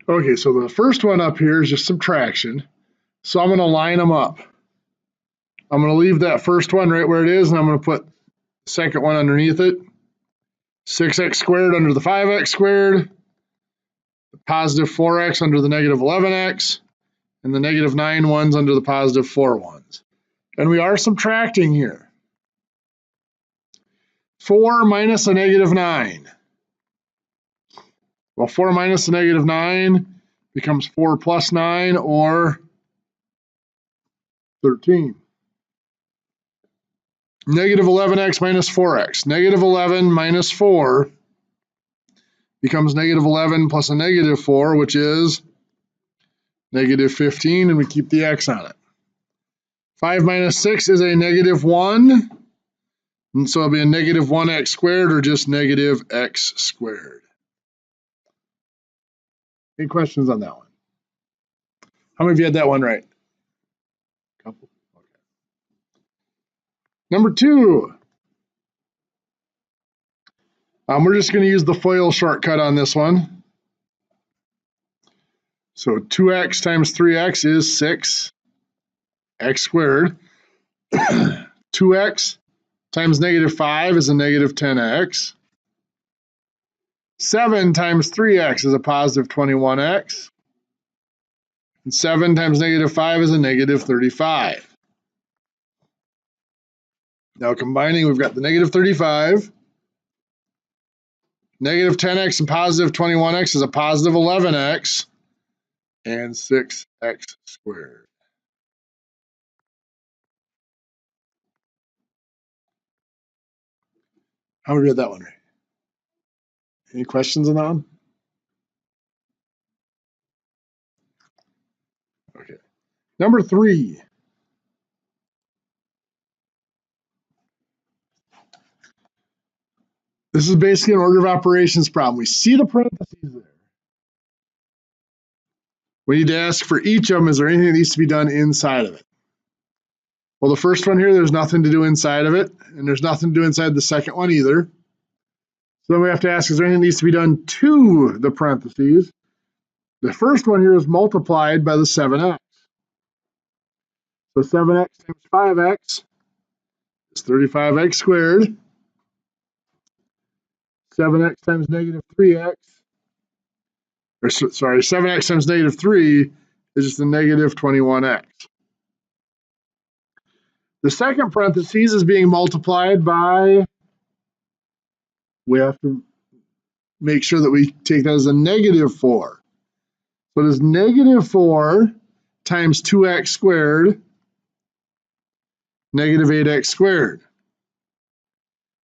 Okay, so the first one up here is just subtraction. So I'm going to line them up. I'm going to leave that first one right where it is, and I'm going to put the second one underneath it. 6x squared under the 5x squared, the positive 4x under the negative 11x, and the negative 9 ones under the positive 4 ones. And we are subtracting here. 4 minus a negative 9. Well, 4 minus a negative 9 becomes 4 plus 9, or 13. Negative 11x minus 4x. Negative 11 minus 4 becomes negative 11 plus a negative 4, which is negative 15, and we keep the x on it. 5 minus 6 is a negative 1, and so it'll be a negative 1x squared, or just negative x squared. Any questions on that one? How many of you had that one right? Couple. Okay. Number 2. We're just going to use the FOIL shortcut on this one. So 2x times 3x is 6x squared. 2x times negative 5 is a negative 10x. 7 times 3x is a positive 21x. And 7 times negative 5 is a negative 35. Now combining, we've got the negative 35. Negative 10x and positive 21x is a positive 11x. And 6x squared. How many read that one right? Any questions on that one? Okay. Number 3. This is basically an order of operations problem. We see the parentheses there. We need to ask for each of them, is there anything that needs to be done inside of it? Well, the first one here, there's nothing to do inside of it, and there's nothing to do inside the second one either. So then we have to ask, is there anything that needs to be done to the parentheses? The first one here is multiplied by the 7x. So 7x times 5x is 35x squared. 7x times negative 3x, or sorry, 7x times negative 3 is just a negative 21x. The second parentheses is being multiplied by, we have to make sure that we take that as a negative 4. So it is negative 4 times 2x squared, negative 8x squared.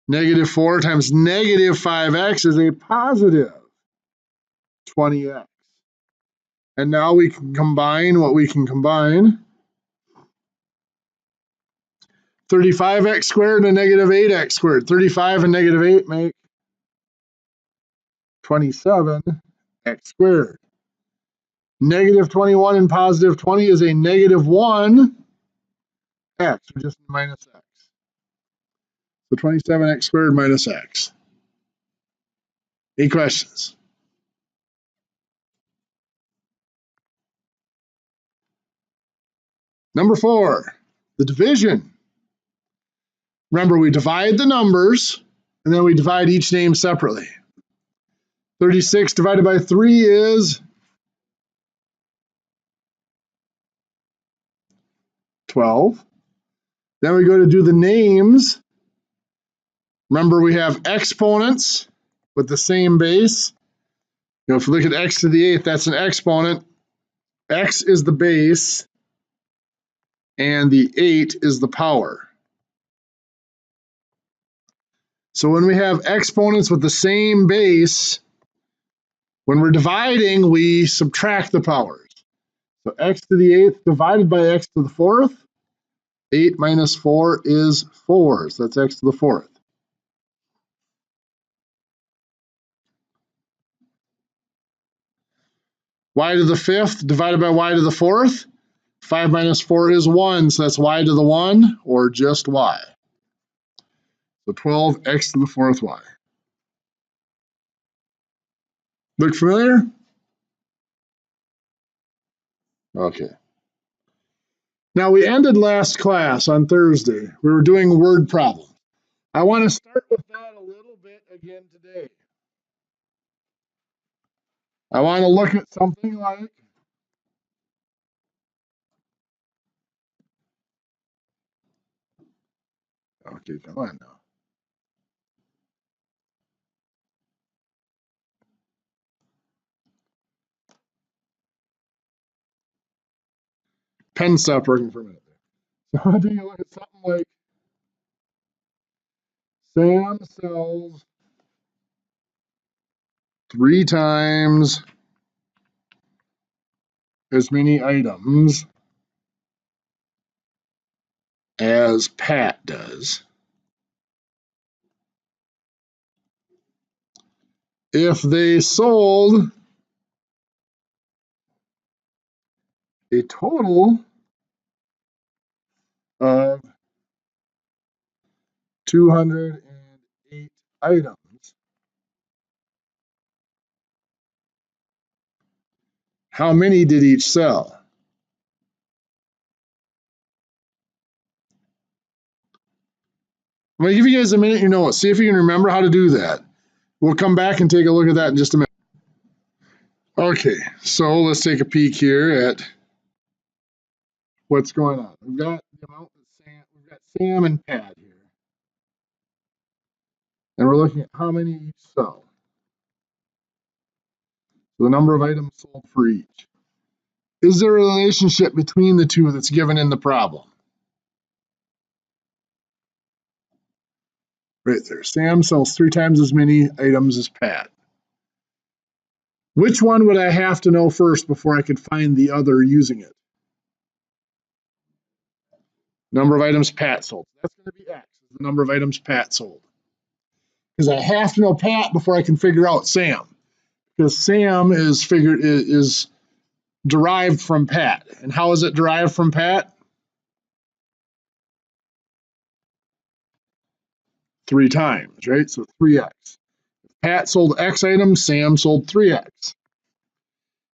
Negative 4 times negative 5x is a positive 20x. And now we can combine what we can combine. 35x squared and negative 8x squared. 35 and negative 8 make 27x squared. Negative 21 and positive 20 is a negative 1x, or just minus x. So 27x squared minus x. Any questions? Number 4, the division. Remember, we divide the numbers, and then we divide each name separately. 36 divided by 3 is 12. Then we go to do the names. Remember, we have exponents with the same base. You know, if you look at x to the 8th, that's an exponent. X is the base, and the 8 is the power. So when we have exponents with the same base, when we're dividing, we subtract the powers. So x to the 8th divided by x to the 4th, 8 minus 4 is 4. So that's x to the 4th. Y to the 5th divided by y to the 4th, 5 minus 4 is 1. So that's y to the 1, or just y. So 12 x to the 4th y. Look familiar? Okay. Now, we ended last class on Thursday. We were doing word problems. I want to start with that a little bit again today. I want to look at something like okay, come on now. Pen stopped working for a minute. So I'm taking a look at something like Sam sells 3 times as many items as Pat does. If they sold a total of 208 items, how many did each sell? I'm going to give you guys a minute, see if you can remember how to do that. We'll come back and take a look at that in just a minute. Okay, so let's take a peek here at what's going on. We've got the amount that we've got Sam and Pat here. And we're looking at how many each sell. So the number of items sold for each. Is there a relationship between the two that's given in the problem? Right there. Sam sells 3 times as many items as Pat. Which one would I have to know first before I could find the other using it? Number of items Pat sold. That's going to be X, the number of items Pat sold. Because I have to know Pat before I can figure out Sam. Because Sam is derived from Pat. And how is it derived from Pat? 3 times, right? So 3x. Pat sold X items, Sam sold 3x.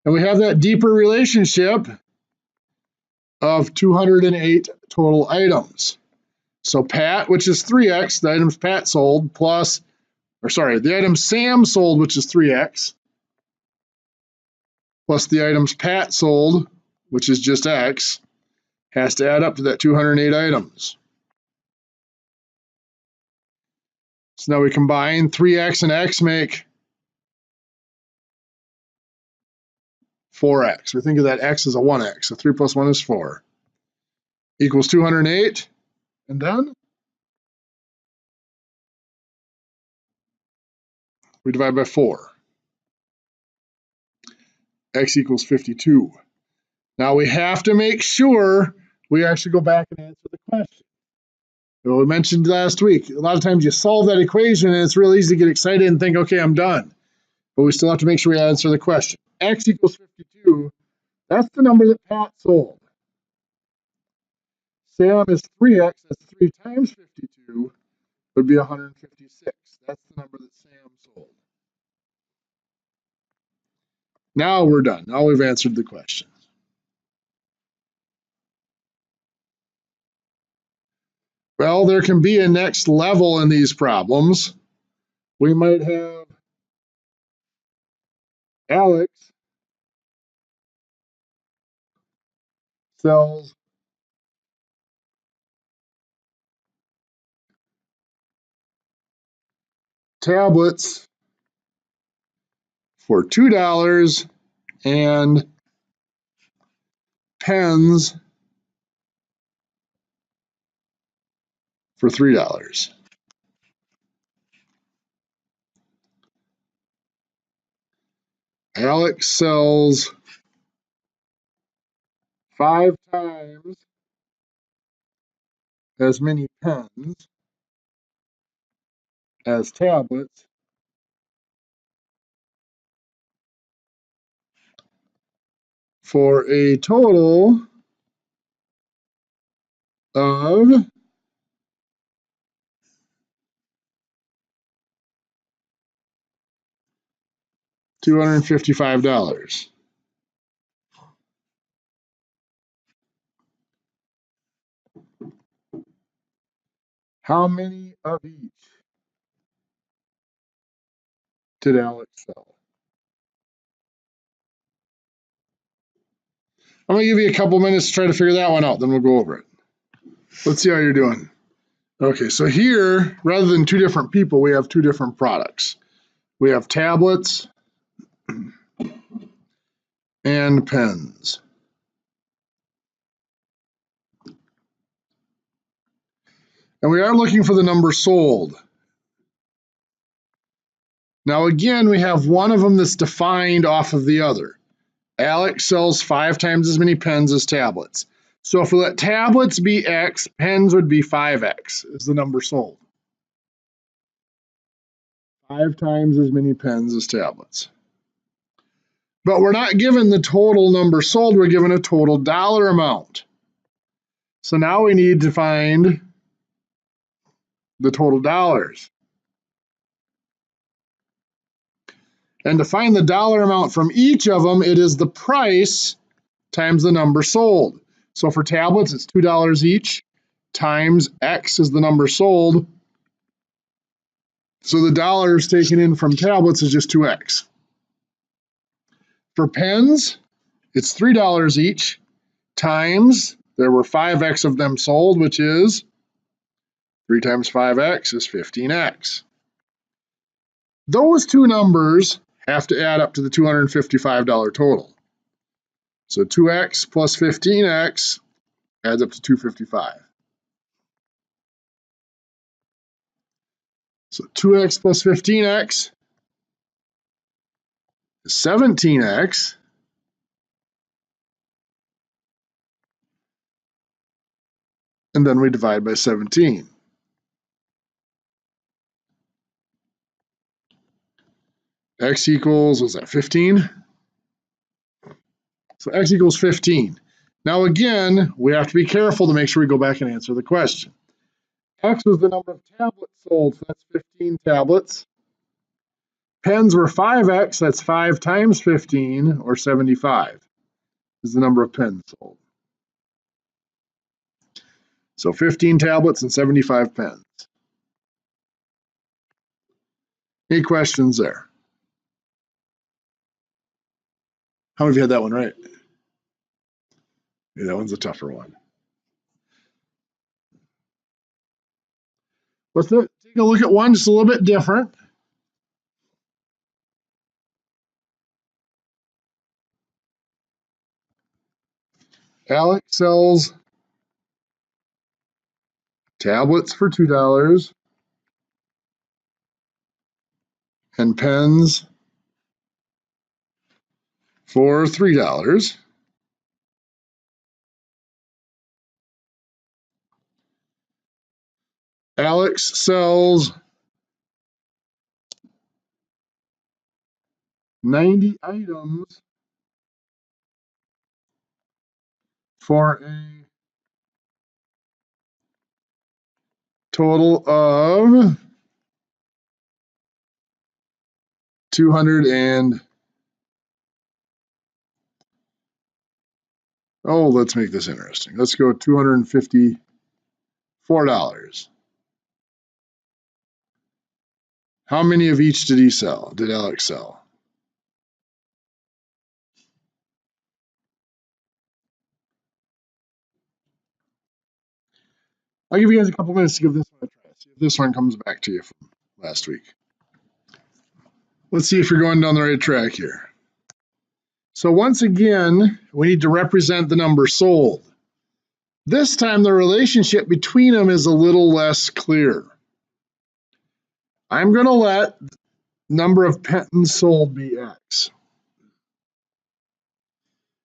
And we have that deeper relationship of 208 total items. So Pat, which is 3x, the items Pat sold, the items Sam sold, which is 3x, plus the items Pat sold, which is just x, has to add up to that 208 items. So now we combine 3x and x make 4x. We think of that x as a 1x, so 3 plus 1 is 4. Equals 208, and then we divide by 4. X equals 52. Now we have to make sure we actually go back and answer the question. We mentioned last week, a lot of times you solve that equation and it's real easy to get excited and think, okay, I'm done. But we still have to make sure we answer the question. X equals 52, that's the number that Pat sold. Sam is 3x, that's 3 times 52, would be 156. That's the number that Sam sold. Now we're done. Now we've answered the question. Well, there can be a next level in these problems. We might have Alex sells tablets for $2 and pens for $3. Alex sells 5 times as many pens as tablets for a total of $255. How many of each did Alex sell? I'm going to give you a couple minutes to try to figure that one out, then we'll go over it. Let's see how you're doing. Okay, so here, rather than two different people, we have two different products. We have tablets and pens. And we are looking for the number sold. Now again, we have one of them that's defined off of the other. Alex sells 5 times as many pens as tablets. So if we let tablets be X, pens would be 5X is the number sold. 5 times as many pens as tablets. But we're not given the total number sold, we're given a total dollar amount. So now we need to find the total dollars. And to find the dollar amount from each of them, it is the price times the number sold. So for tablets, it's $2 each times X is the number sold. So the dollars taken in from tablets is just 2X. For pens, it's $3 each times, there were 5X of them sold, which is 3 times 5X is 15X. Those two numbers have to add up to the $255 total. So 2X plus 15X adds up to 255. So 2X plus 15X is 17X. And then we divide by 17. X equals, was that 15? So X equals 15. Now again, we have to be careful to make sure we go back and answer the question. X was the number of tablets sold, so that's 15 tablets. Pens were 5X, that's 5 times 15, or 75, is the number of pens sold. So 15 tablets and 75 pens. Any questions there? How many of you had that one right? Yeah, that one's a tougher one. Let's take a look at one just a little bit different. Alex sells tablets for $2 and pens for $3. Alex sells 90 items for a total of 200 and let's make this interesting. Let's go $254. How many of each did Alex sell? I'll give you guys a couple minutes to give this one a try. See if this one comes back to you from last week. Let's see if you're going down the right track here. So once again, we need to represent the number sold. This time the relationship between them is a little less clear. I'm going to let number of pens sold be X.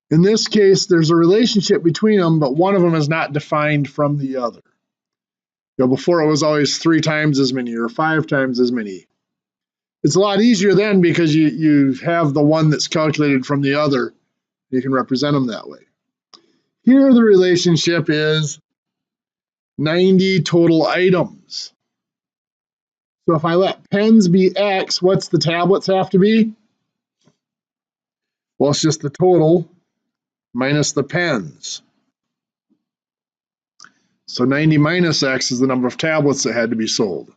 In this case, there's a relationship between them, but one of them is not defined from the other. Before it was always 3 times as many or 5 times as many. It's a lot easier then because you have the one that's calculated from the other. You can represent them that way. Here the relationship is 90 total items. So if I let pens be X, what's the tablets have to be? Well, it's just the total minus the pens. So 90 minus X is the number of tablets that had to be sold.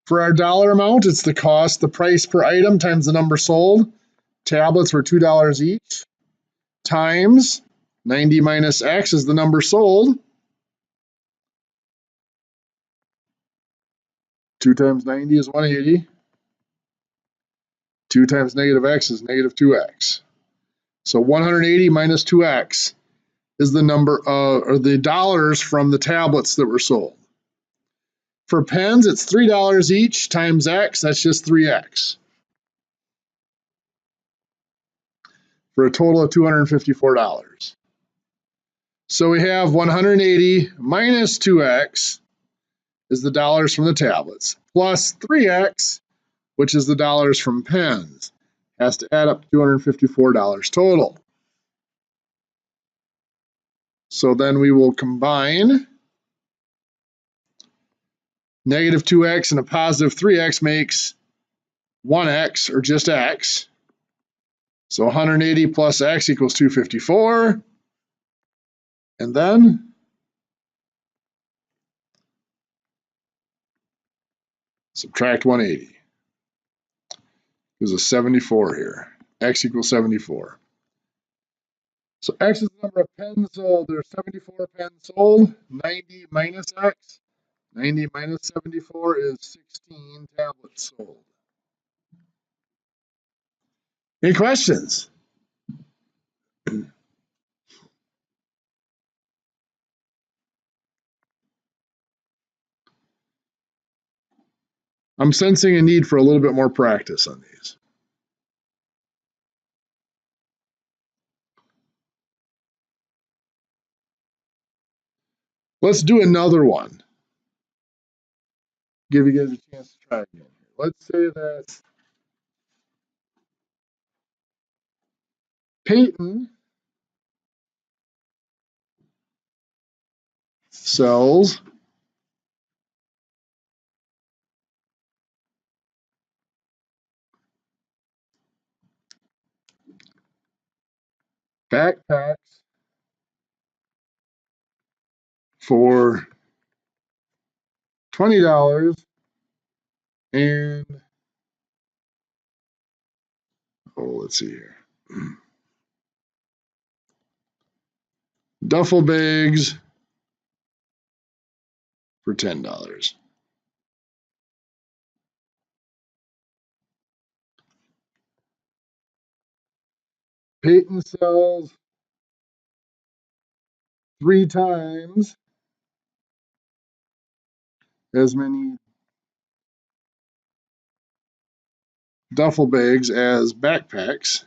For our dollar amount, it's the cost, the price per item times the number sold. Tablets were $2 each, times 90 minus X is the number sold. 2 times 90 is 180. 2 times negative X is negative 2X. So 180 minus 2X is the number of, or the dollars from the tablets that were sold. For pens, it's $3 each times X, that's just 3X. For a total of $254. So we have 180 minus 2X is the dollars from the tablets, plus 3X, which is the dollars from pens. Has to add up $254 total. So then we will combine negative 2X and a positive 3X makes 1X, or just X. So 180 plus X equals 254. And then subtract 180. There's a 74 here. X equals 74. So X is the number of pens sold. There's 74 pens sold. 90 minus X. 90 minus 74 is 16 tablets sold. Any questions? I'm sensing a need for a little bit more practice on these. Let's do another one. Give you guys a chance to try again. Let's say that Peyton sells backpacks for $20 and, let's see here. Duffel bags for $10. Peyton sells 3 times as many duffel bags as backpacks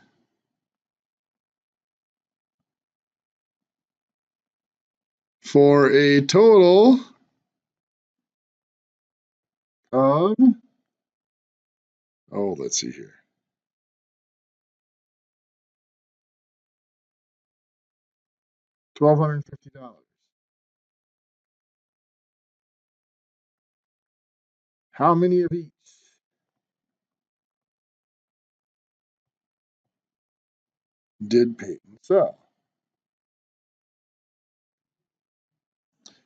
for a total of, let's see here. $1,250. How many of each did Peyton sell?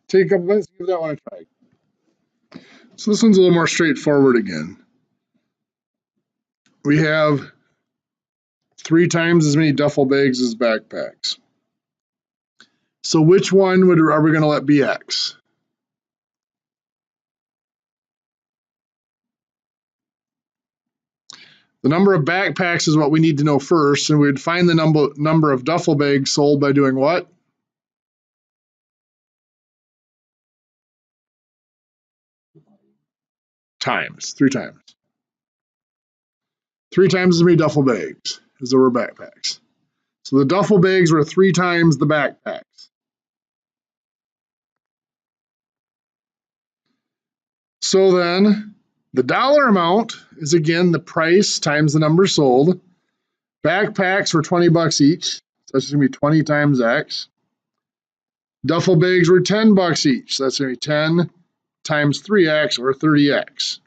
Take a couple minutes, give that one a try. So this one's a little more straightforward again. We have 3 times as many duffel bags as backpacks. So which one are we going to let be X? The number of backpacks is what we need to know first, and we'd find the number of duffel bags sold by doing what? Times, 3 times. 3 times as many duffel bags as there were backpacks. So the duffel bags were 3 times the backpacks. So then the dollar amount is again the price times the number sold. Backpacks were $20 each, so that's going to be 20 times X. Duffel bags were $10 each, so that's going to be 10 times 3X, or 30X.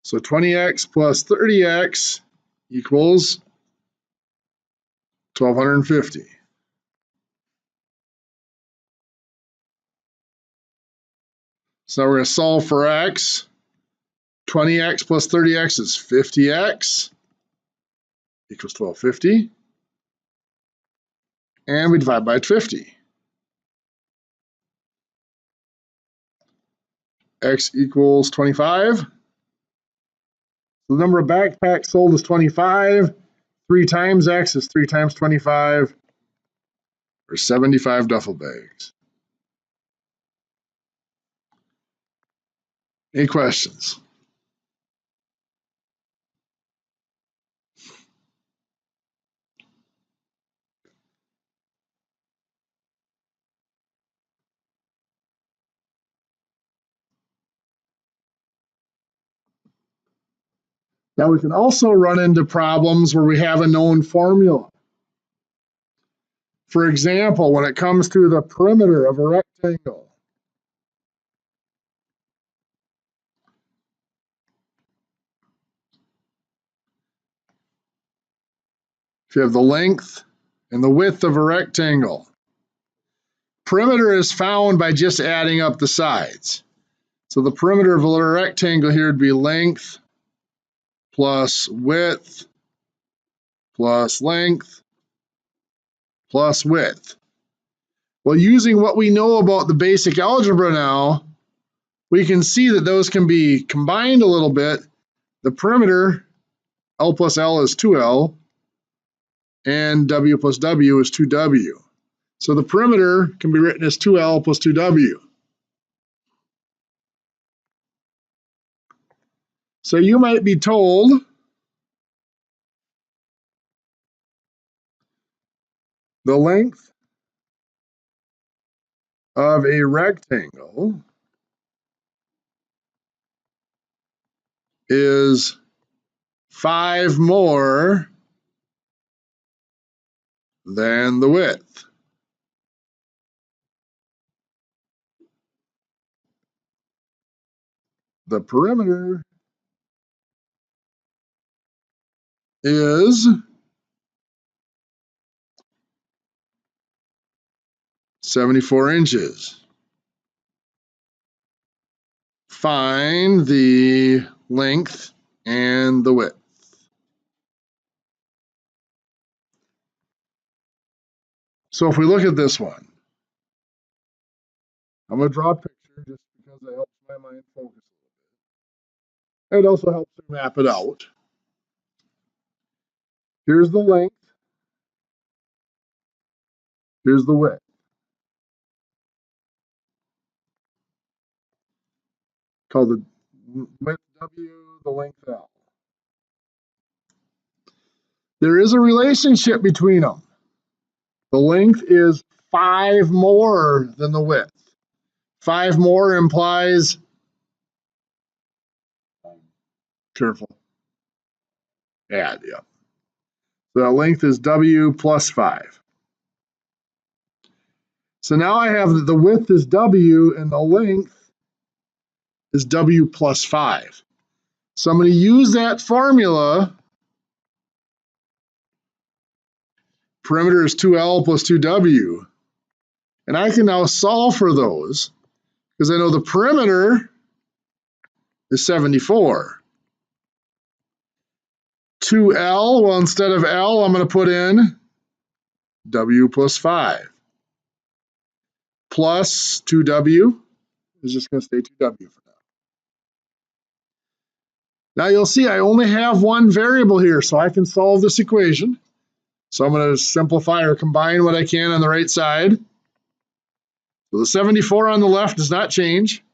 So 20X plus 30X equals 1,250. So we're going to solve for x. 20x plus 30x is 50x equals 1,250. And we divide by 50. X equals 25. The number of backpacks sold is 25. 3 times X is 3 times 25, or 75 duffel bags. Any questions? Now we can also run into problems where we have a known formula. For example, when it comes to the perimeter of a rectangle, if you have the length and the width of a rectangle, perimeter is found by just adding up the sides. So the perimeter of a rectangle here would be length plus width plus length plus width. Well, using what we know about the basic algebra now, we can see that those can be combined a little bit. The perimeter, L plus L is 2L, and W plus W is 2W. So the perimeter can be written as 2L plus 2W. So you might be told the length of a rectangle is 5 more than the width. The perimeter is 74 inches. Find the length and the width. So if we look at this one, I'm going to draw a picture just because it helps my mind focus a little bit. It also helps me map it out. Here's the length. Here's the width. Call the width W, the length L. There is a relationship between them. The length is 5 more than the width. 5 more implies, careful, add, yeah. So that length is W plus 5. So now I have that the width is W and the length is W plus 5. So I'm going to use that formula. Perimeter is 2L plus 2W. And I can now solve for those because I know the perimeter is 74. 2L, well, instead of L, I'm going to put in W plus 5. Plus 2W is just going to stay 2W for now. Now you'll see I only have one variable here, so I can solve this equation. So I'm going to simplify or combine what I can on the right side. So the 74 on the left does not change.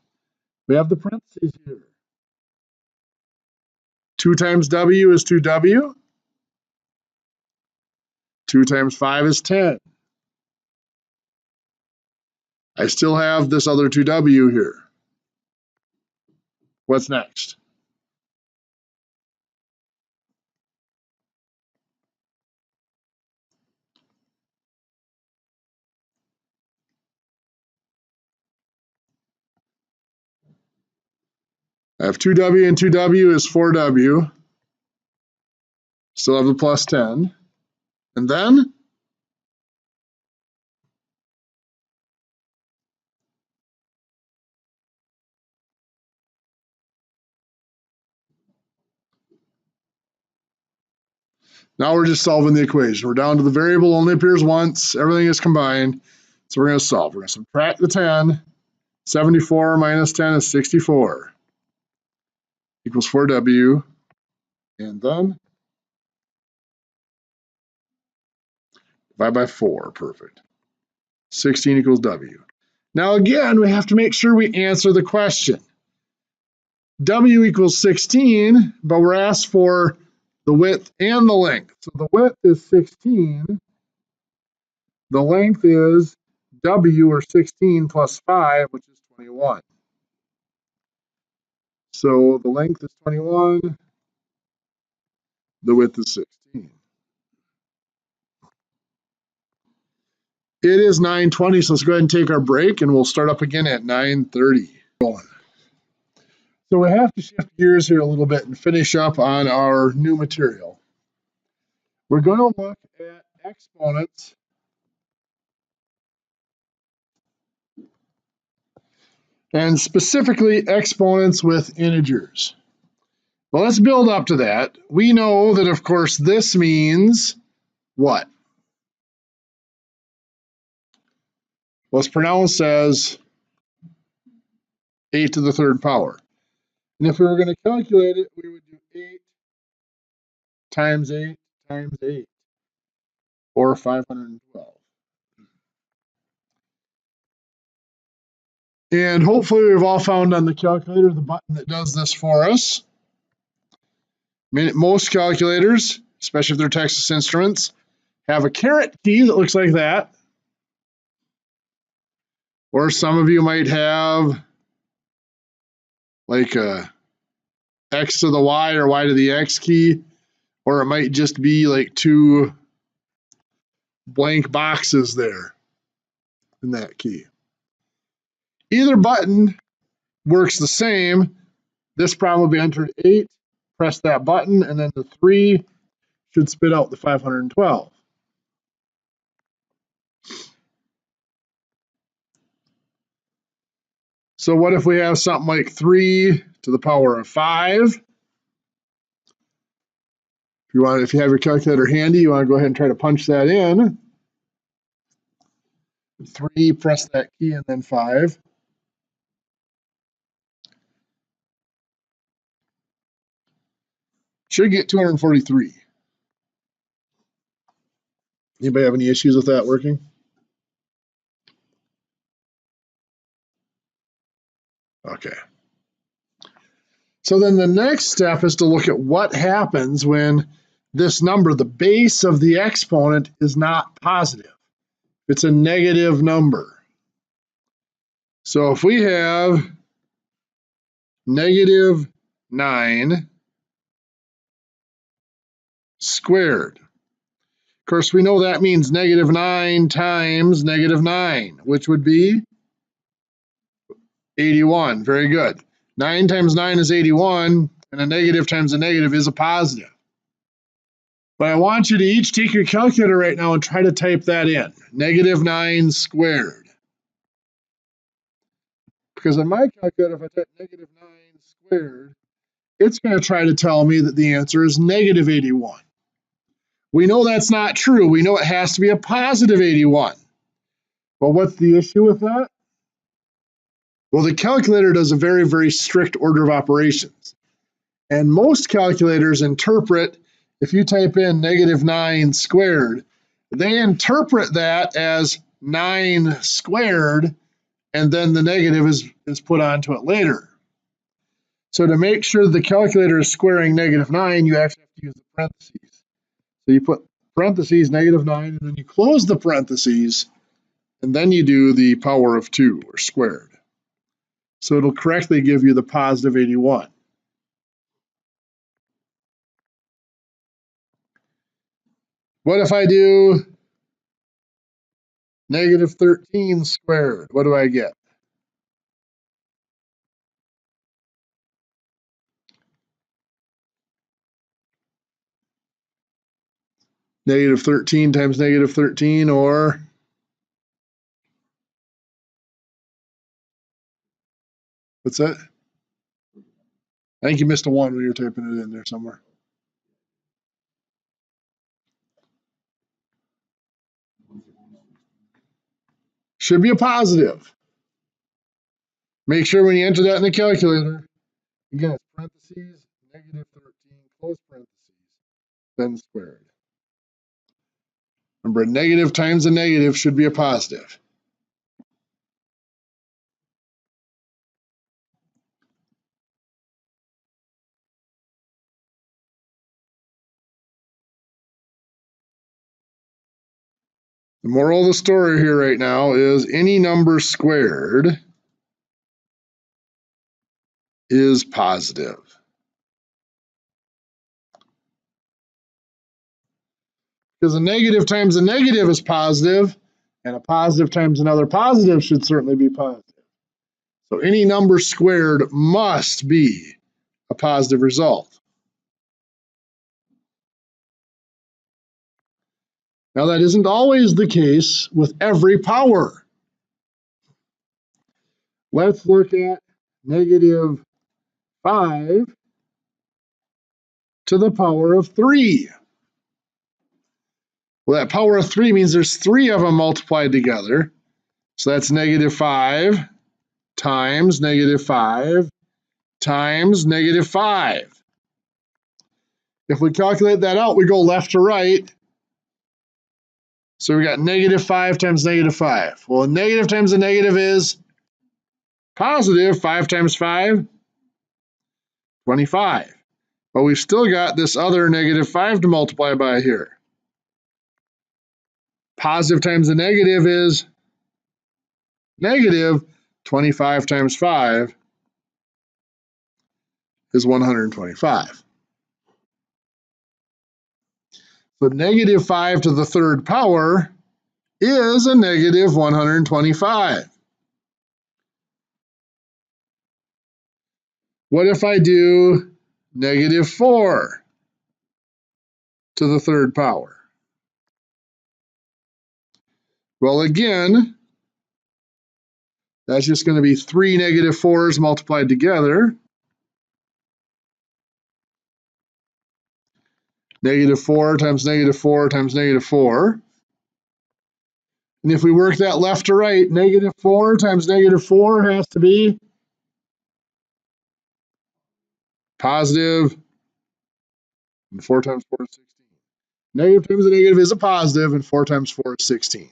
We have the parentheses here. 2 times W is 2W. 2 times 5 is 10. I still have this other 2W here. What's next? I have 2W and 2W is 4W. Still have the plus 10. And then Now we're just solving the equation. We're down to the variable only appears once. Everything is combined. So we're going to solve. We're going to subtract the 10. 74 minus 10 is 64. Equals 4W. And then divide by 4. Perfect. 16 equals W. Now again, we have to make sure we answer the question. W equals 16, but we're asked for the width and the length. So the width is 16. The length is W, or 16 plus 5, which is 21. So the length is 21. The width is 16. It is 9:20, so let's go ahead and take our break, and we'll start up again at 9:30. So we have to shift gears here a little bit and finish up on our new material. We're going to look at exponents and specifically exponents with integers. Well, let's build up to that. We know that, of course, this means what? Well, it's pronounced as 8 to the third power. And if we were going to calculate it, we would do 8 times 8 times 8, or 512. And hopefully we've all found on the calculator the button that does this for us. Most calculators, especially if they're Texas Instruments, have a caret key that looks like that. Or some of you might have like a X to the Y or Y to the X key. Or it might just be like two blank boxes there in that key. Either button works the same. This problem will be entered 8. Press that button, and then the 3 should spit out the 512. So what if we have something like 3 to the power of 5? If you have your calculator handy, you want to go ahead and try to punch that in. 3, press that key, and then 5. Should get 243. Anybody have any issues with that working? Okay. So then the next step is to look at what happens when this number, the base of the exponent, is not positive. It's a negative number. So if we have negative 9 squared, of course we know that means negative 9 times negative 9, which would be 81. Very good. 9 times 9 is 81, and a negative times a negative is a positive. But I want you to each take your calculator right now and try to type that in. Negative 9 squared. Because in my calculator, if I type negative 9 squared, it's going to try to tell me that the answer is negative 81. We know that's not true. We know it has to be a positive 81. Well, what's the issue with that? Well, the calculator does a very, very strict order of operations. And most calculators interpret, if you type in negative 9 squared, they interpret that as 9 squared, and then the negative is put onto it later. So to make sure the calculator is squaring negative 9, you actually have to use the parentheses. So you put parentheses negative 9, and then you close the parentheses, and then you do the power of 2, or squared. So it'll correctly give you the positive 81. What if I do negative 13 squared? What do I get? Negative 13 times negative 13, or what's that? I think you missed a 1 when you were typing it in there somewhere. should be a positive. Make sure when you enter that in the calculator, again, it's parentheses, negative 13, close parentheses, then squared. Remember, a negative times a negative should be a positive. The moral of the story here right now is any number squared is positive. Because a negative times a negative is positive, and a positive times another positive should certainly be positive. So any number squared must be a positive result. Now that isn't always the case with every power. Let's look at negative 5 to the power of 3. Well, that power of 3 means there's 3 of them multiplied together. So that's negative 5 times negative 5 times negative 5. If we calculate that out, we go left to right. So we got negative 5 times negative 5. Well, a negative times a negative is positive. 5 times 5, 25. But we've still got this other negative 5 to multiply by here. Positive times a negative is negative. 25 times 5 is 125. So negative 5 to the third power is a negative 125. What if I do negative 4 to the third power? Well, again, that's just going to be 3 negative 4s multiplied together. Negative 4 times negative 4 times negative 4. And if we work that left to right, negative 4 times negative 4 has to be positive. And 4 times 4 is 16. Negative times a negative is a positive, and 4 times 4 is 16.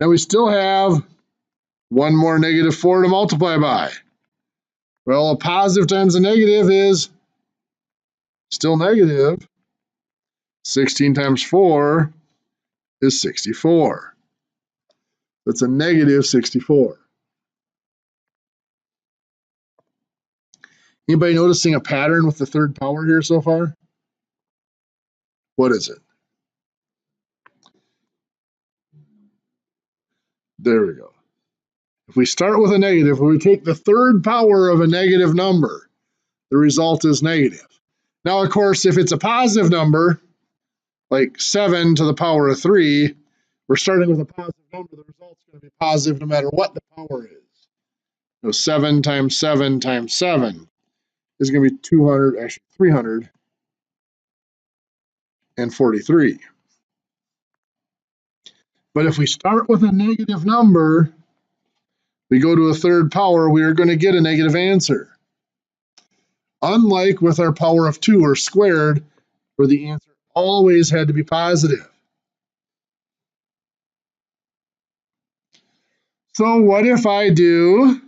Now we still have one more negative 4 to multiply by. Well, a positive times a negative is still negative. 16 times 4 is 64. That's a negative 64. Anybody noticing a pattern with the third power here so far? What is it? There we go. If we start with a negative, when we take the third power of a negative number, the result is negative. Now, of course, if it's a positive number, like 7 to the power of 3, we're starting with a positive number. The result's going to be positive no matter what the power is. So 7 times 7 times 7 is going to be 200, actually 343. But if we start with a negative number, we go to a third power, we are going to get a negative answer. Unlike with our power of 2 or squared, where the answer always had to be positive. So what if I do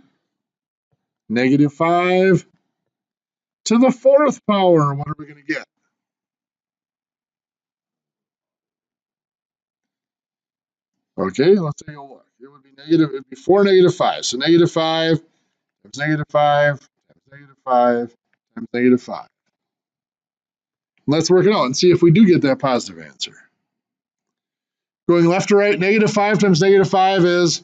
negative 5 to the fourth power? What are we going to get? Okay, let's take a look. It would be negative, it would be 4 negative 5. So negative 5 times negative 5 times negative 5 times negative 5. Let's work it out and see if we do get that positive answer. Going left to right, negative 5 times negative 5 is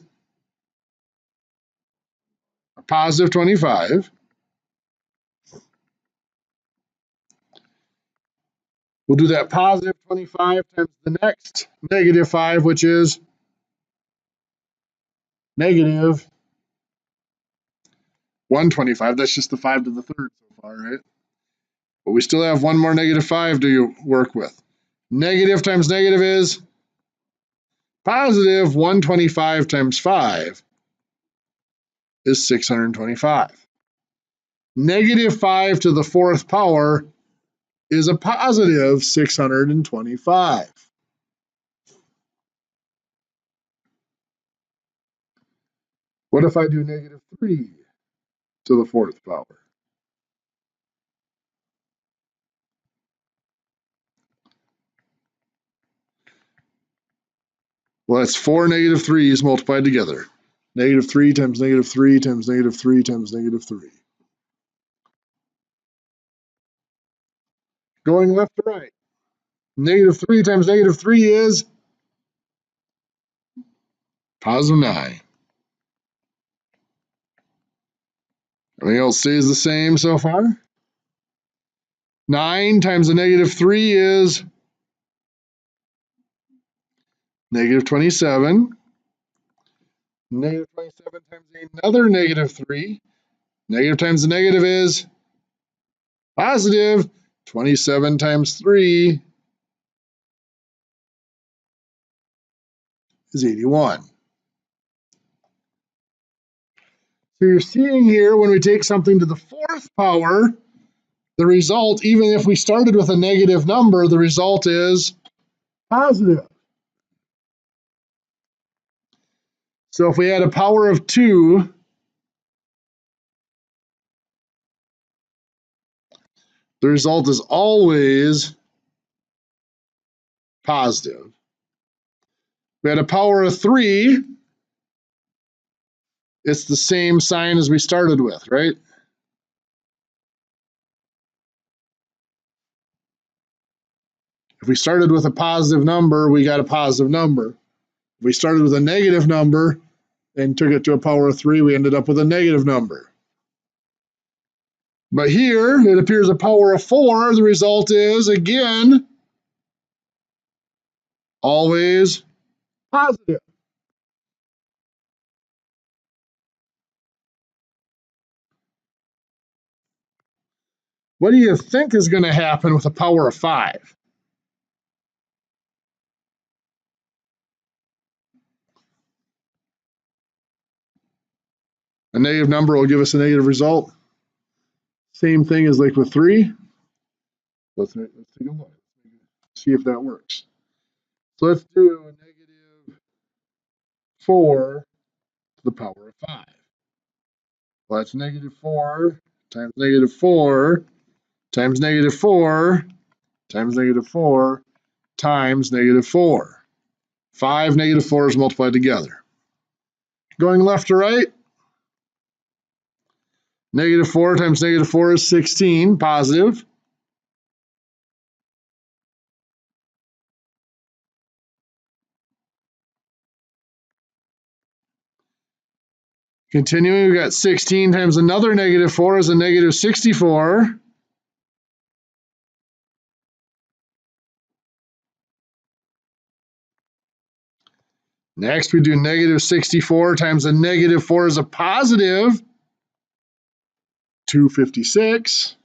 a positive 25. We'll do that positive 25 times the next negative 5, which is negative 125. That's just the 5 to the third so far, right? But we still have one more negative 5 to work with. Negative times negative is Positive 125 times 5 is 625. Negative 5 to the fourth power is a positive 625. What if I do negative 3 to the fourth power? Well, that's 4 negative 3's multiplied together. Negative 3 times negative 3 times negative 3 times negative 3. Going left to right. Negative 3 times negative 3 is positive 9. Everything else stays the same so far. 9 times the negative 3 is negative 27. Negative 27 times another negative 3. Negative times the negative is positive. 27 times 3 is 81. So you're seeing here when we take something to the fourth power, the result, even if we started with a negative number, the result is positive. So if we had a power of 2, the result is always positive. If we had a power of 3, it's the same sign as we started with, right? If we started with a positive number, we got a positive number. If we started with a negative number and took it to a power of 3, we ended up with a negative number. But here, it appears a power of 4. The result is, again, always positive. What do you think is going to happen with a power of 5? A negative number will give us a negative result. Same thing as like with 3. Let's take a look. See if that works. So let's do a negative 4 to the power of 5. Well, that's negative 4 times negative 4 times negative 4 times negative 4 times negative 4. 5 negative 4's multiplied together. Going left to right, negative 4 times negative 4 is 16, positive. Continuing, we've got 16 times another negative 4 is a negative 64. Next, we do negative 64 times a negative 4 is a positive 256.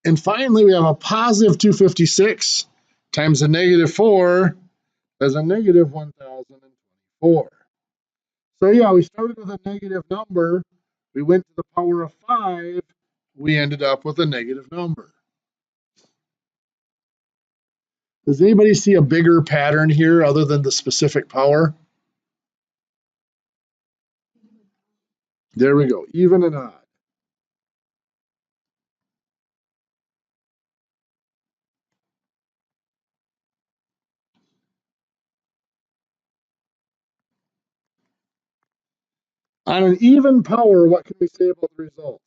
And finally, we have a positive 256 times a negative 4 as a negative 1024. So yeah, we started with a negative number. We went to the power of 5. We ended up with a negative number. Does anybody see a bigger pattern here other than the specific power? There we go, even and odd. On an even power, what can we say about the result?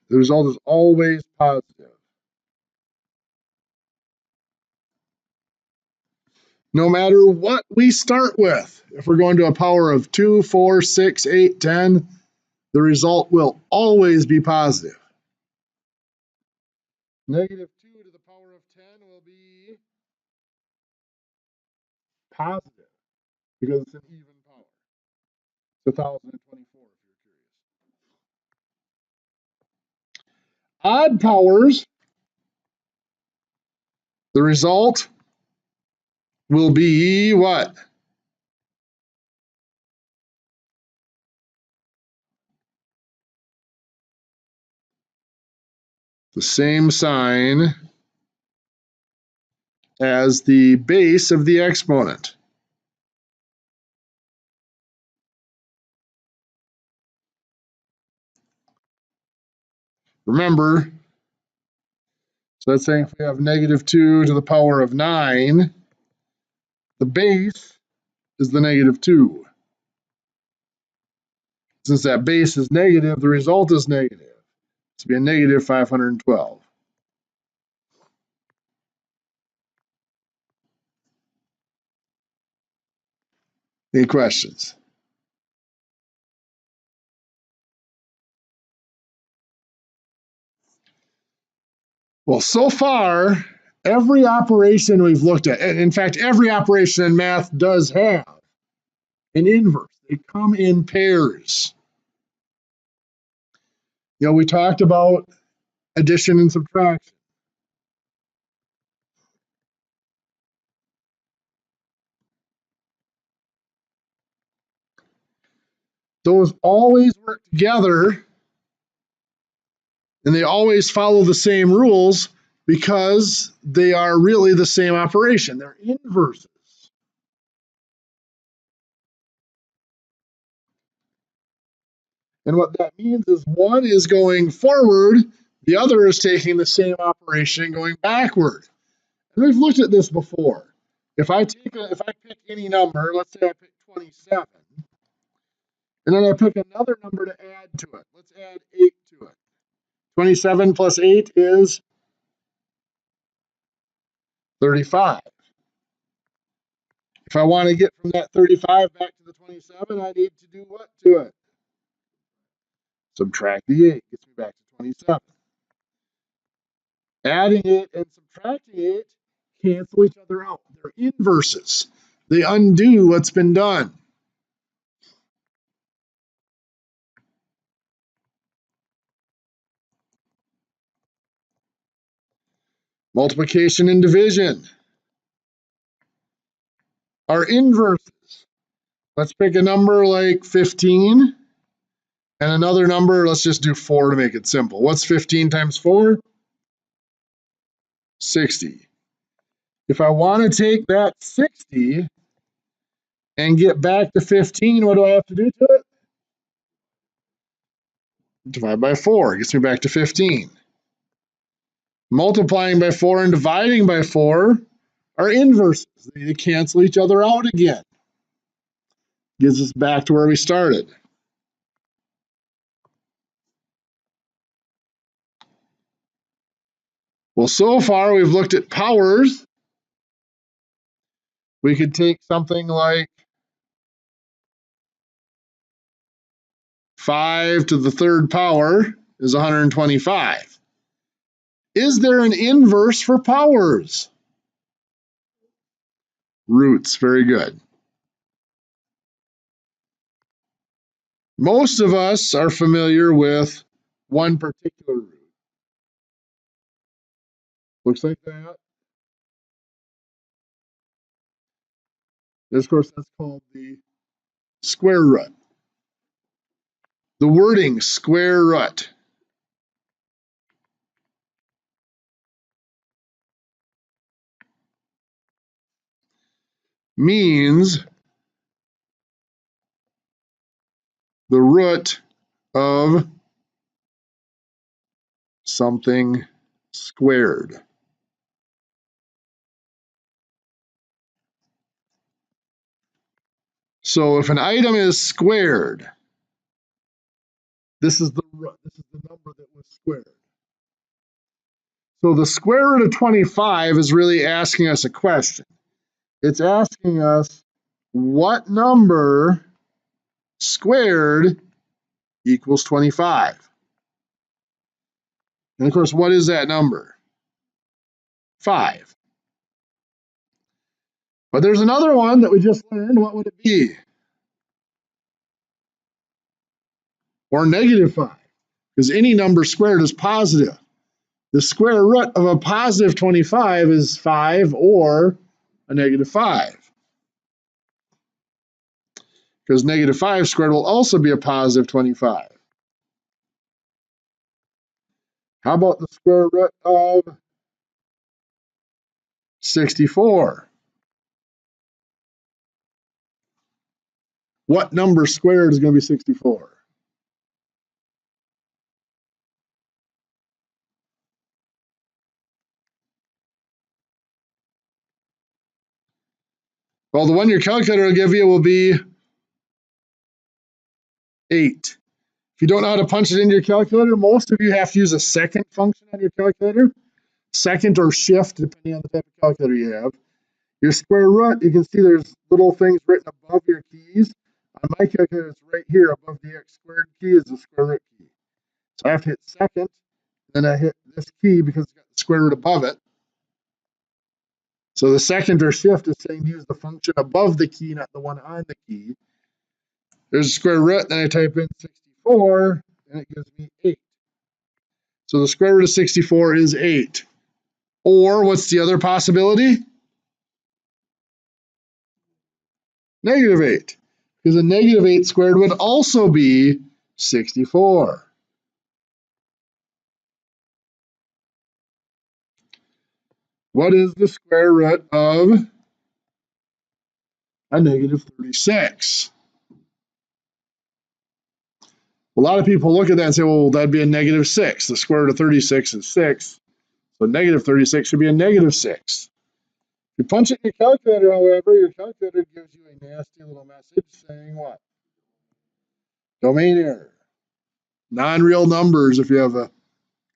The result is always positive. No matter what we start with, if we're going to a power of 2, 4, 6, 8, 10, the result will always be positive. Negative 2 to the power of 10 will be positive because it's an even power. It's 1024 if you're curious. odd powers, the result will be what? The same sign as the base of the exponent. Remember, so that's saying if we have negative 2 to the power of 9, the base is the negative 2. Since that base is negative, the result is negative. It's be a negative 512. Any questions? Well, so far, every operation we've looked at, and in fact, every operation in math does have an inverse. They come in pairs. You know, we talked about addition and subtraction. Those always work together, and they always follow the same rules because they are really the same operation. They're inverses. And what that means is one is going forward, the other is taking the same operation and going backward. And we've looked at this before. If I pick any number, let's say I pick 27, and then I pick another number to add to it. Let's add 8 to it. 27 plus 8 is 35. If I want to get from that 35 back to the 27, I need to do what to it? Subtract the 8, gets me back to 27. Adding 8 and subtracting 8 cancel each other out. They're inverses. They undo what's been done. Multiplication and division are inverses. Let's pick a number like 15 and another number, let's just do 4 to make it simple. What's 15 times 4? 60. If I want to take that 60 and get back to 15, what do I have to do to it? Divide by 4, gets me back to 15. Multiplying by 4 and dividing by 4 are inverses. They cancel each other out again. Gives us back to where we started. Well, so far we've looked at powers. We could take something like 5 to the third power is 125. Is there an inverse for powers? Roots, very good. Most of us are familiar with one particular root. Looks like that. Of course, that's called the square root. The wording square root means the root of something squared. So if an item is squared, this is the root. This is the number that was squared. So the square root of 25 is really asking us a question. It's asking us what number squared equals 25. And of course, what is that number? 5. But there's another one that we just learned. What would it be? Or negative 5. Because any number squared is positive. The square root of a positive 25 is 5 or a negative 5. Because negative 5 squared will also be a positive 25. How about the square root of 64? What number squared is going to be 64? Well, the one your calculator will give you will be 8. If you don't know how to punch it into your calculator, most of you have to use a second function on your calculator, second or shift, depending on the type of calculator you have. Your square root, you can see there's little things written above your keys. On my calculator, it's right here above the x squared key is the square root key. So I have to hit second, then I hit this key because it's got the square root above it. So the second or shift is saying use the function above the key, not the one on the key. There's a square root, then I type in 64, and it gives me 8. So the square root of 64 is 8. Or what's the other possibility? Negative 8. Because a negative 8 squared would also be 64. What is the square root of a negative 36? A lot of people look at that and say, well, that'd be a negative 6. The square root of 36 is 6. So negative 36 should be a negative 6. If you punch it in your calculator, however, your calculator gives you a nasty little message saying what? Domain error. Non-real numbers if you have a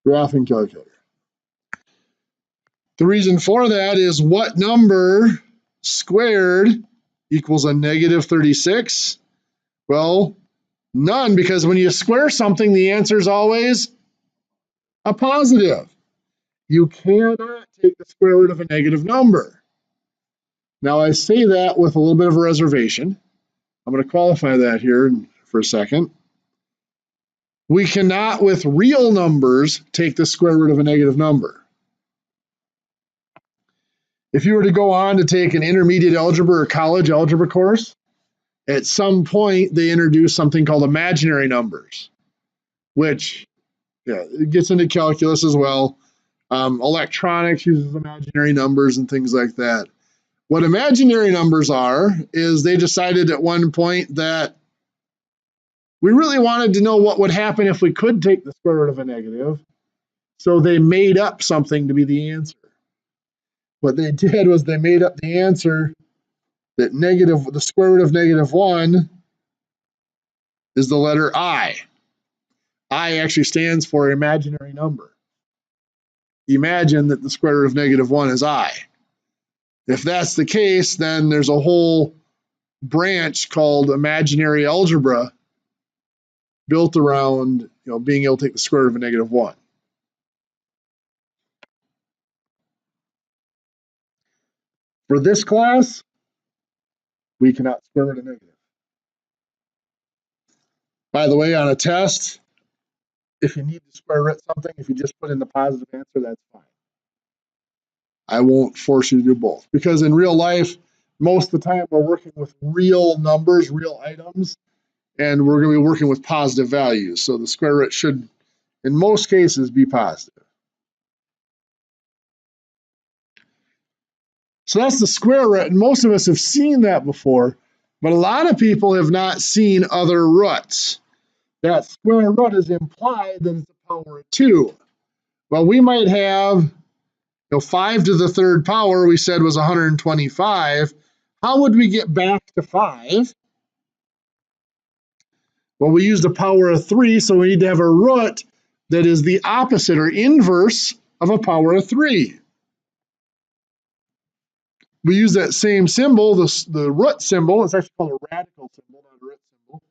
graphing calculator. The reason for that is what number squared equals a negative 36? Well, none, because when you square something, the answer is always a positive. You cannot take the square root of a negative number. Now, I say that with a little bit of a reservation. I'm going to qualify that here for a second. We cannot, with real numbers, take the square root of a negative number. If you were to go on to take an intermediate algebra or college algebra course, at some point they introduce something called imaginary numbers, which it gets into calculus as well. Electronics uses imaginary numbers and things like that. What imaginary numbers are is they decided at one point that we really wanted to know what would happen if we could take the square root of a negative, so they made up something to be the answer. What they did was they made up the answer that the square root of negative 1 is the letter I. I actually stands for imaginary number. Imagine that the square root of negative 1 is I. If that's the case, then there's a whole branch called imaginary algebra built around being able to take the square root of a negative 1. For this class, we cannot square root a negative. By the way, on a test, if you need to square root something, if you just put in the positive answer, that's fine. I won't force you to do both, because in real life, most of the time we're working with real numbers, real items, and we're going to be working with positive values. So the square root should, in most cases, be positive. So that's the square root, and most of us have seen that before, but a lot of people have not seen other roots. That square root is implied that it's a power of 2. Well, we might have 5 to the third power, we said was 125. How would we get back to 5? Well, we used a power of 3, so we need to have a root that is the opposite or inverse of a power of 3. We use that same symbol, the root symbol. It's actually called a radical symbol, not a root symbol.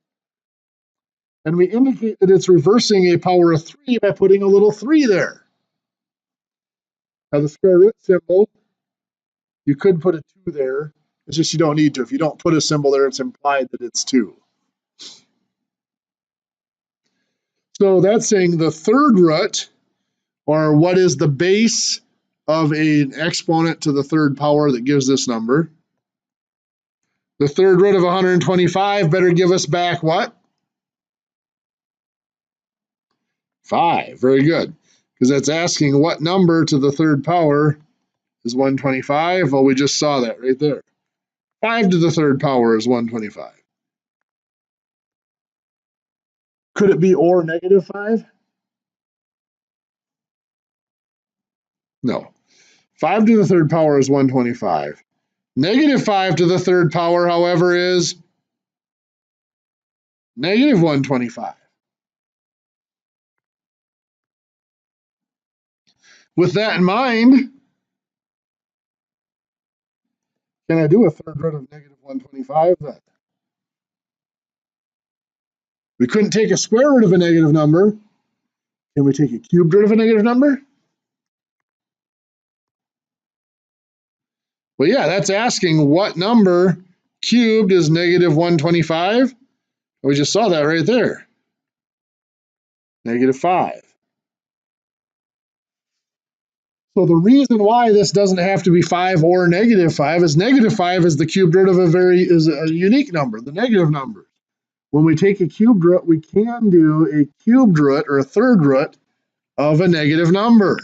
And we indicate that it's reversing a power of 3 by putting a little 3 there. Now, the square root symbol, you could put a 2 there. It's just you don't need to. If you don't put a symbol there, it's implied that it's 2. So that's saying the third root Or what is the base of an exponent to the third power that gives this number? The third root of 125 better give us back what? 5. Very good. Because that's asking what number to the third power is 125. Well, we just saw that right there. 5 to the third power is 125. Could it be or negative 5? No. 5 to the third power is 125. Negative 5 to the third power, however, is negative 125. With that in mind, can I do a third root of negative 125 then? We couldn't take a square root of a negative number. Can we take a cubed root of a negative number? Well, yeah, that's asking what number cubed is negative 125. We just saw that right there. Negative 5. So the reason why this doesn't have to be 5 or negative 5 is negative 5 is the cubed root of a unique number, the negative number. When we take a cubed root, we can do a cubed root or a third root of a negative number.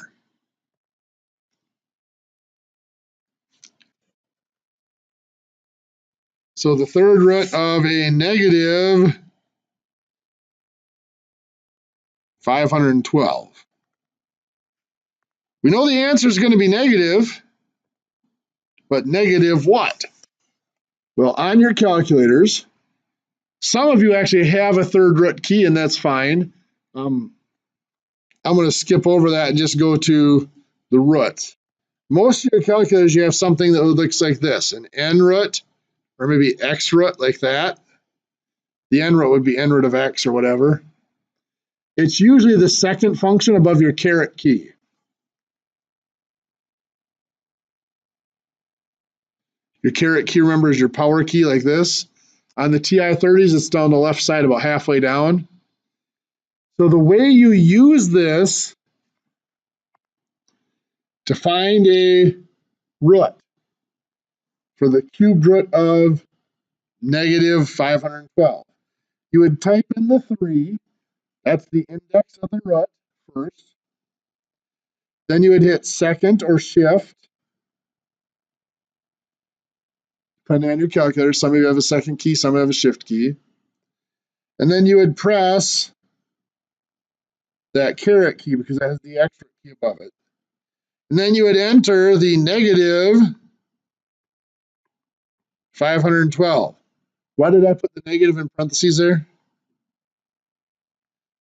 So the third root of a negative 512. We know the answer is going to be negative, but negative what? Well, on your calculators, some of you actually have a third root key, and that's fine. I'm going to skip over that and just go to the roots. Most of your calculators, you have something that looks like this, an n root, or maybe x root, like that. The n root would be n root of x or whatever. It's usually the second function above your caret key. Your caret key, remember, is your power key like this. On the TI-30s, it's down the left side about halfway down. So the way you use this to find a root for the cubed root of negative 512, you would type in the 3, that's the index of the root first. Then you would hit second or shift, depending on your calculator. Some of you have a second key, some have a shift key. And then you would press that caret key because that has the extra key above it. And then you would enter the negative 512. Why did I put the negative in parentheses there?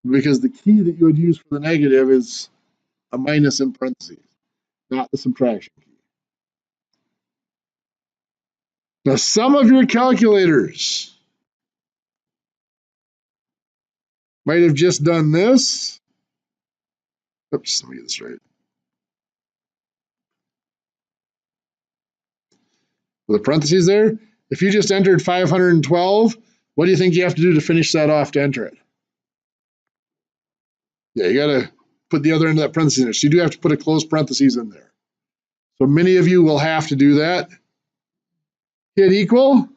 Because the key that you would use for the negative is a minus in parentheses, not the subtraction key. Now, some of your calculators might have just done this. Oops, let me get this right. With the parentheses there, if you just entered 512, what do you think you have to do to finish that off to enter it? Yeah, you got to put the other end of that parentheses in there. So you do have to put a closed parentheses in there. So many of you will have to do that. Hit equal.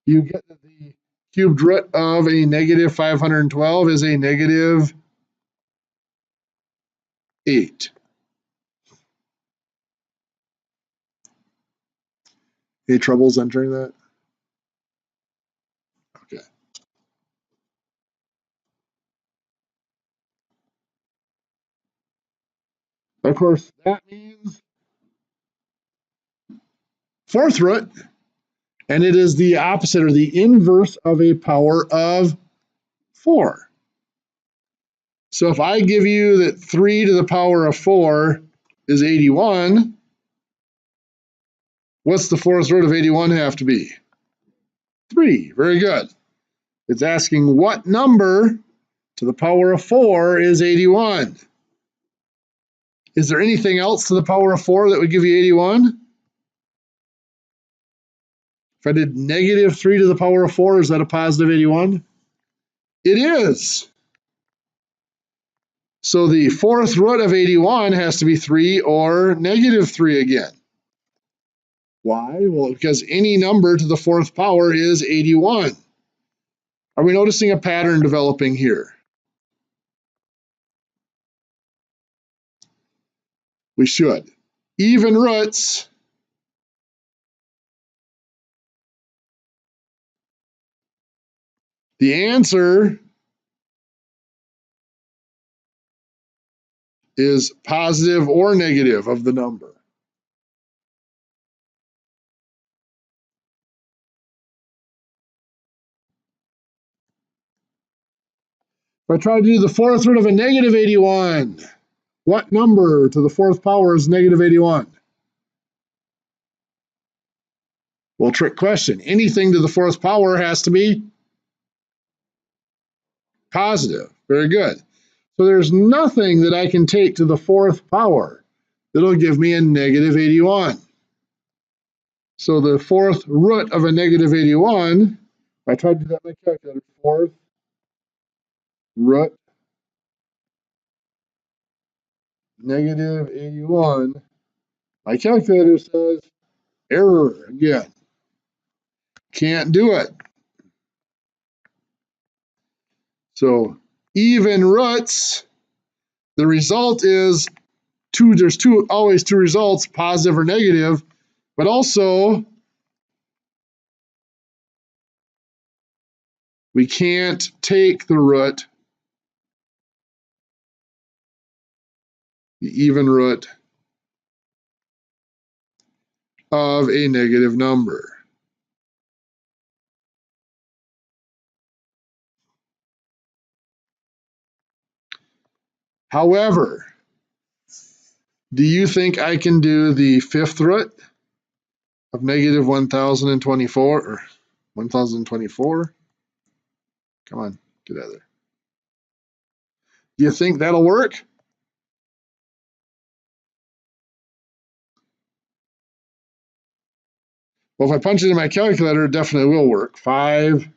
You get that the cubed root of a negative 512 is a negative 8. Any troubles entering that? Okay. Of course, that means fourth root, and it is the opposite or the inverse of a power of 4. So if I give you that 3 to the power of 4 is 81, what's the fourth root of 81 have to be? 3. Very good. It's asking what number to the power of 4 is 81. Is there anything else to the power of 4 that would give you 81? If I did negative 3 to the power of 4, is that a positive 81? It is. So the fourth root of 81 has to be 3 or negative 3 again. Why? Well, because any number to the fourth power is 81. Are we noticing a pattern developing here? We should. Even roots the answer is positive or negative of the number. If I try to do the fourth root of a negative 81, what number to the fourth power is negative 81? Well, trick question. Anything to the fourth power has to be positive. Very good. So there's nothing that I can take to the fourth power that'll give me a negative 81. So the fourth root of a negative 81, I tried to do that in my calculator, fourth root negative 81. My calculator says error again. Can't do it. So even roots, the result is there's always two results, positive or negative, but also we can't take the root, the even root of a negative number. However, do you think I can do the fifth root of negative 1024 or 1024? Come on, get out of there. Do you think that'll work? Well, if I punch it in my calculator, it definitely will work. 5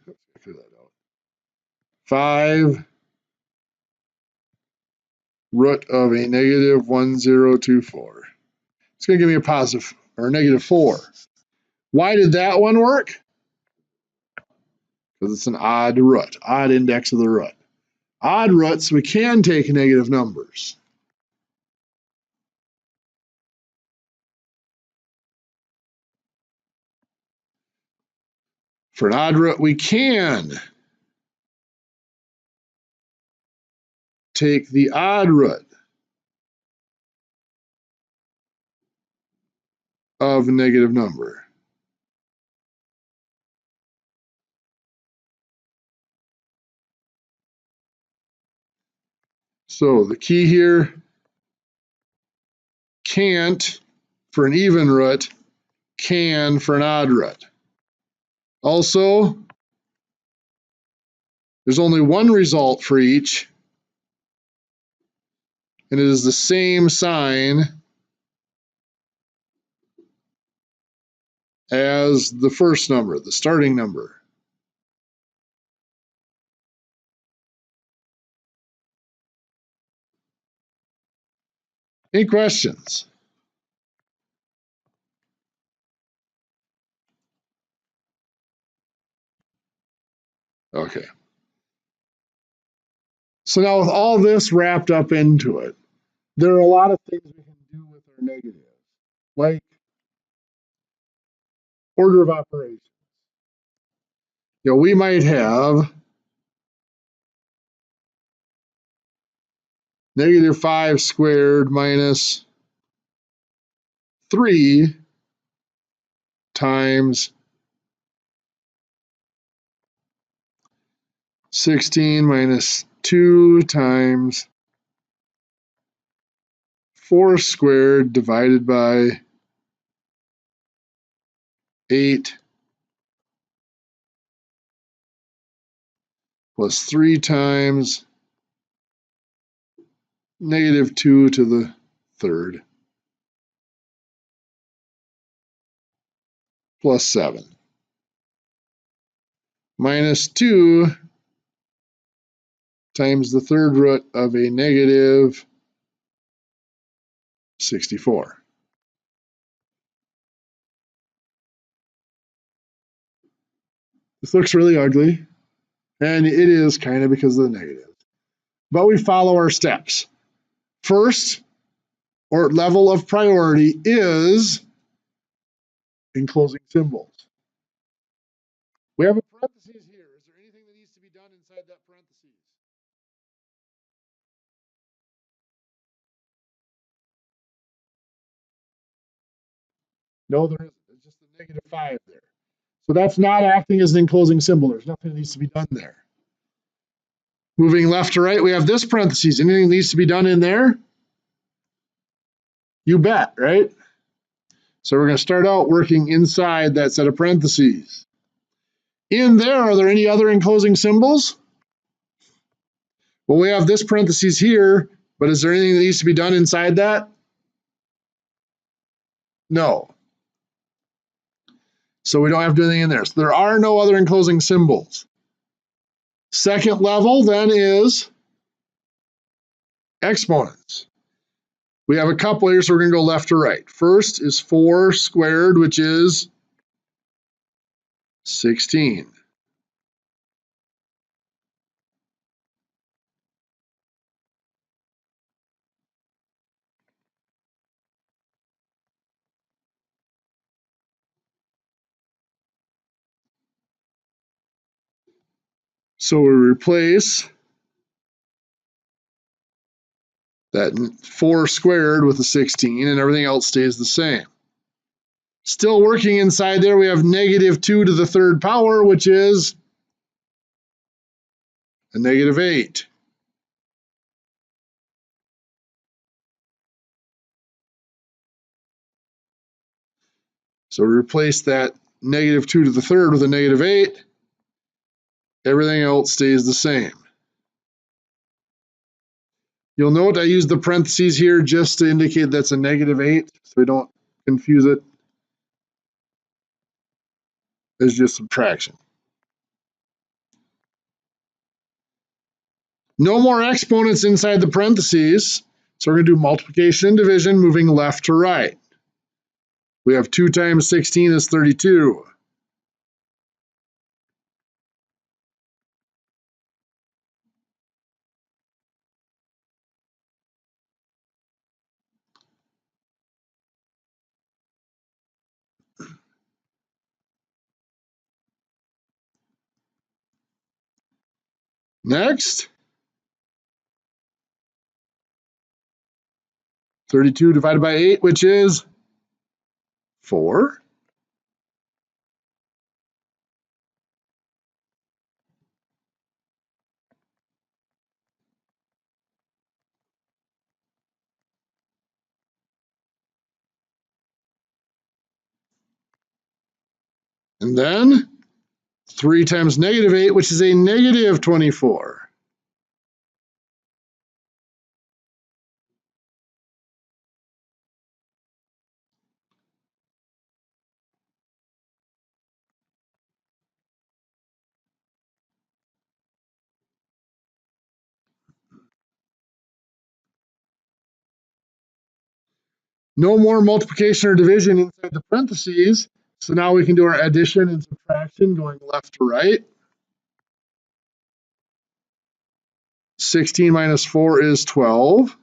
root of a negative 1024. It's going to give me a positive or a negative 4. Why did that one work? Because it's an odd root, odd index of the root. Odd roots, we can take negative numbers. For an odd root, we can take the odd root of a negative number. So the key here, can't for an even root, can for an odd root. Also, there's only one result for each, and it is the same sign as the first number, the starting number. Any questions? Okay. So now with all this wrapped up into it, there are a lot of things we can do with our negatives, like order of operations. We might have negative 5 squared minus 3 times 16 minus 2 times 4 squared divided by 8 plus 3 times negative 2 to the third plus 7 minus 2 times the third root of a negative 64. This looks really ugly, and it is kind of because of the negative. But we follow our steps. First, or level of priority, is enclosing symbols. We have a parentheses here. Is there anything that needs to be done inside that parentheses? No, there isn't. It's just a negative 5 there. So that's not acting as an enclosing symbol. There's nothing that needs to be done there. Moving left to right, we have this parentheses. Anything that needs to be done in there? You bet, right? So we're going to start out working inside that set of parentheses. In there, are there any other enclosing symbols? Well, we have this parentheses here, but is there anything that needs to be done inside that? No. So we don't have to do anything in there. So there are no other enclosing symbols. Second level then is exponents. We have a couple here, so we're going to go left to right. First is 4 squared, which is 16. So we replace that 4 squared with a 16, and everything else stays the same. Still working inside there, we have negative 2 to the third power, which is a negative 8. So we replace that negative 2 to the third with a negative 8. Everything else stays the same. You'll note I use the parentheses here just to indicate that's a negative 8, so we don't confuse it. It's just subtraction. No more exponents inside the parentheses, so we're going to do multiplication and division moving left to right. We have 2 times 16 is 32. Next, 32 divided by 8, which is 4. And then 3 times negative 8, which is a negative 24. No more multiplication or division inside the parentheses. So now we can do our addition and subtraction going left to right. 16 minus 4 is 12.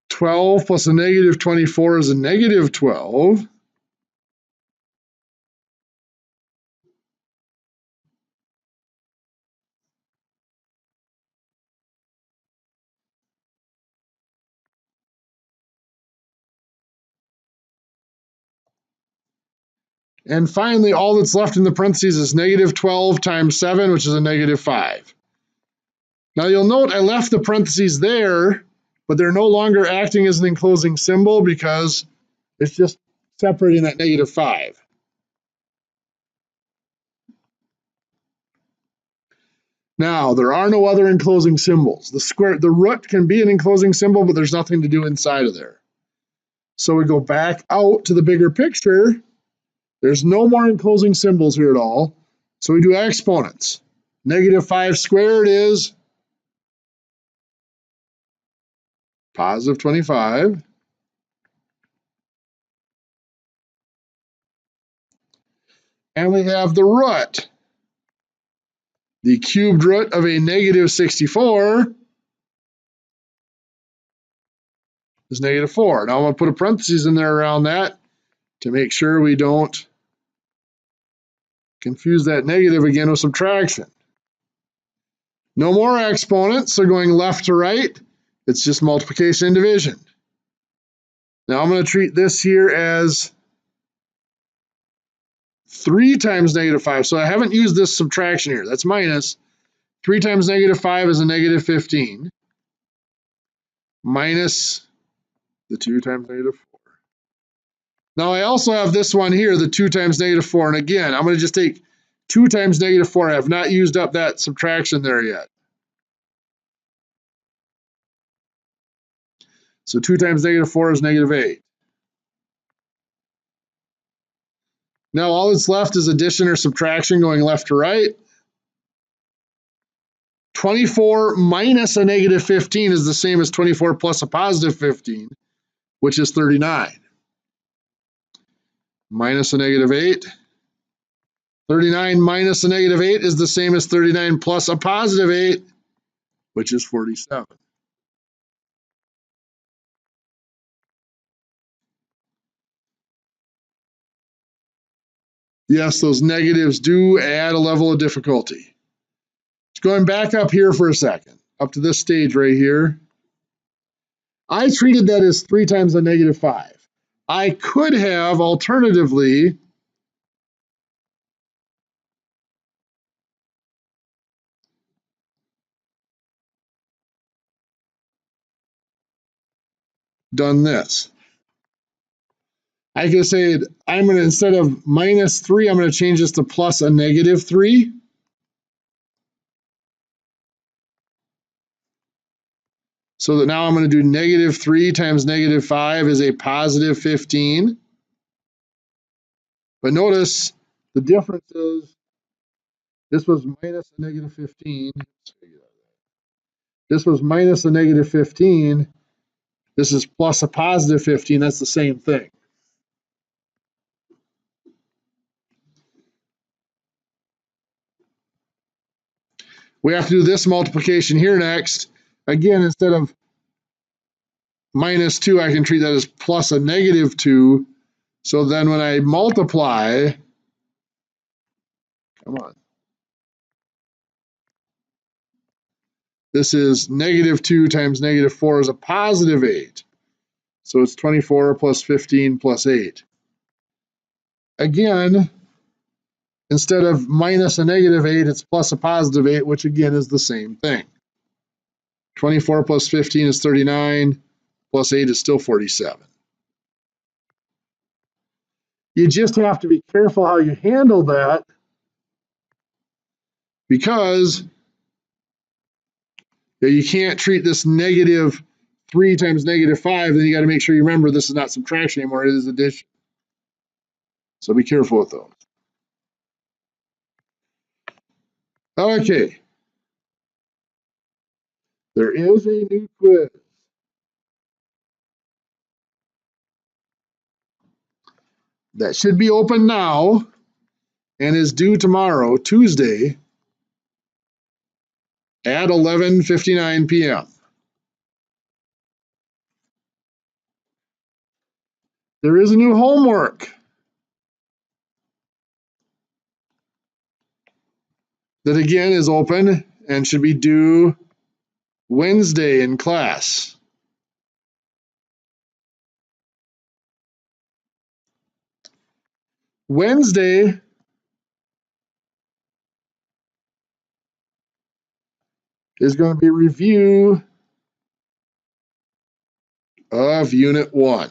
Twelve plus a negative 24 is a negative 12. And finally, all that's left in the parentheses is negative 12 times 7, which is a negative 5. Now you'll note I left the parentheses there, but they're no longer acting as an enclosing symbol because it's just separating that negative 5. Now, there are no other enclosing symbols. The root can be an enclosing symbol, but there's nothing to do inside of there. So we go back out to the bigger picture. There's no more enclosing symbols here at all. So we do exponents. -5 squared is positive 25. And we have the root. The cubed root of a -64 is -4. Now I'm going to put a parenthesis in there around that to make sure we don't confuse that negative again with subtraction. No more exponents, so going left to right. It's just multiplication and division. Now I'm going to treat this here as 3 times -5. So I haven't used this subtraction here. That's minus. 3 times -5 is a -15. Minus the 2 times -4. Now I also have this one here, the 2 times -4. And again, I'm going to just take 2 times -4. I have not used up that subtraction there yet. So 2 times -4 is -8. Now all that's left is addition or subtraction going left to right. 24 minus a -15 is the same as 24 plus a positive 15, which is 39. Minus a -8. 39 minus a -8 is the same as 39 plus a positive 8, which is 47. Yes, those negatives do add a level of difficulty. Going back up here for a second, up to this stage right here. I treated that as 3 times a -5. I could have alternatively done this. I could say I'm going to, instead of -3, I'm going to change this to plus a -3. So that now I'm going to do -3 times -5 is a positive 15. But notice the difference is this was minus a -15. This was minus a -15. This is plus a positive 15. That's the same thing. We have to do this multiplication here next. Again, instead of -2, I can treat that as plus a -2. So then when I multiply, come on. This is -2 times -4 is a positive 8. So it's 24 plus 15 plus 8. Again, instead of minus a -8, it's plus a positive 8, which again is the same thing. 24 plus 15 is 39, plus 8 is still 47. You just have to be careful how you handle that, because you can't treat this -3 times -5, then you got to make sure you remember this is not subtraction anymore, it is addition. So be careful with those. Okay. There is a new quiz. That should be open now and is due tomorrow, Tuesday, at 11:59 p.m. There is a new homework that again is open and should be due Wednesday in class. Wednesday is going to be review of Unit 1.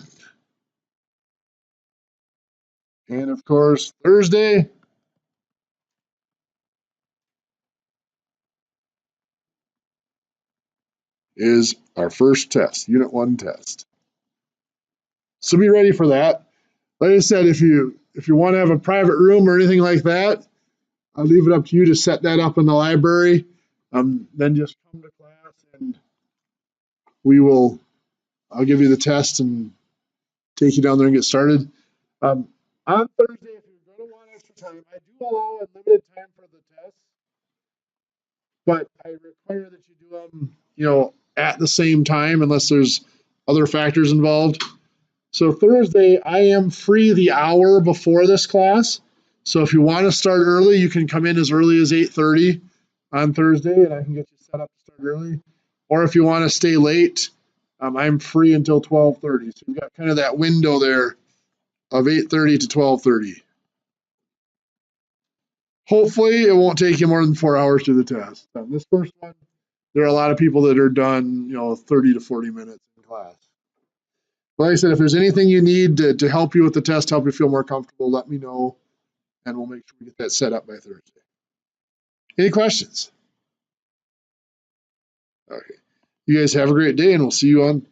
And of course, Thursday is our first test, Unit 1 test. So be ready for that. Like I said, if you want to have a private room or anything like that, I'll leave it up to you to set that up in the library. Then just come to class and I'll give you the test and take you down there and get started. On Thursday, if you're going to want extra time, I do allow a limited time for the test, but I require that you do them, at the same time unless there's other factors involved. So Thursday, I am free the hour before this class. So if you want to start early, you can come in as early as 8:30 on Thursday, and I can get you set up to start early. Or if you want to stay late, I'm free until 12:30. So we've got kind of that window there of 8:30 to 12:30. Hopefully, it won't take you more than 4 hours to do the test. This first one, there are a lot of people that are done, 30 to 40 minutes in class. Like I said, if there's anything you need to help you with the test, help you feel more comfortable, let me know, and we'll make sure we get that set up by Thursday. Any questions? Okay. You guys have a great day, and we'll see you on